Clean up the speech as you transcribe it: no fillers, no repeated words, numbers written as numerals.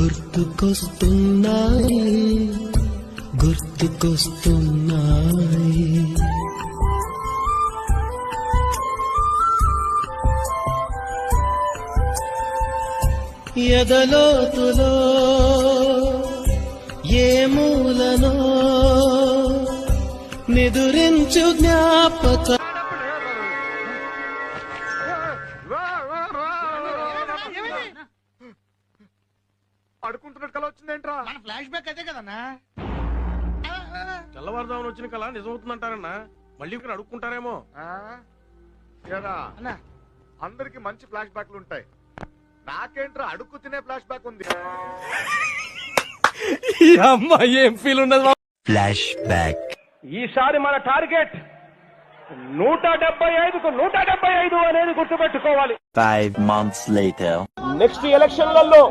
గుర్తుకొస్తున్నాయి గుర్తుకొస్తున్నాయి. ఎదలోతులో ఏ మూలనో నిదురించు జ్ఞాపక అడుకుంటున్నట్టు కల వచ్చిందేంట్రా? మన ఫ్లాష్ బ్యాక్ అదే కదన్నా. తెల్లవారుదామని వచ్చిన కళ నిజమవుతుందంటారన్నా? మళ్ళీ ఇక్కడ అడుక్కుంటారేమో. అందరికి మంచి ఫ్లాష్ బ్యాక్లు ఉంటాయి, నాకేంట్రా అడుక్కు తినే ఫ్లాష్ బ్యాక్ ఉంది. ఏం ఫీల్ ఉండదు. Flash back. ఈసారి మన టార్గెట్ 175కు 175 అనేది గుర్తుపెట్టుకోవాలి. 5 months later. నెక్స్ట్ ఎలక్షన్లలో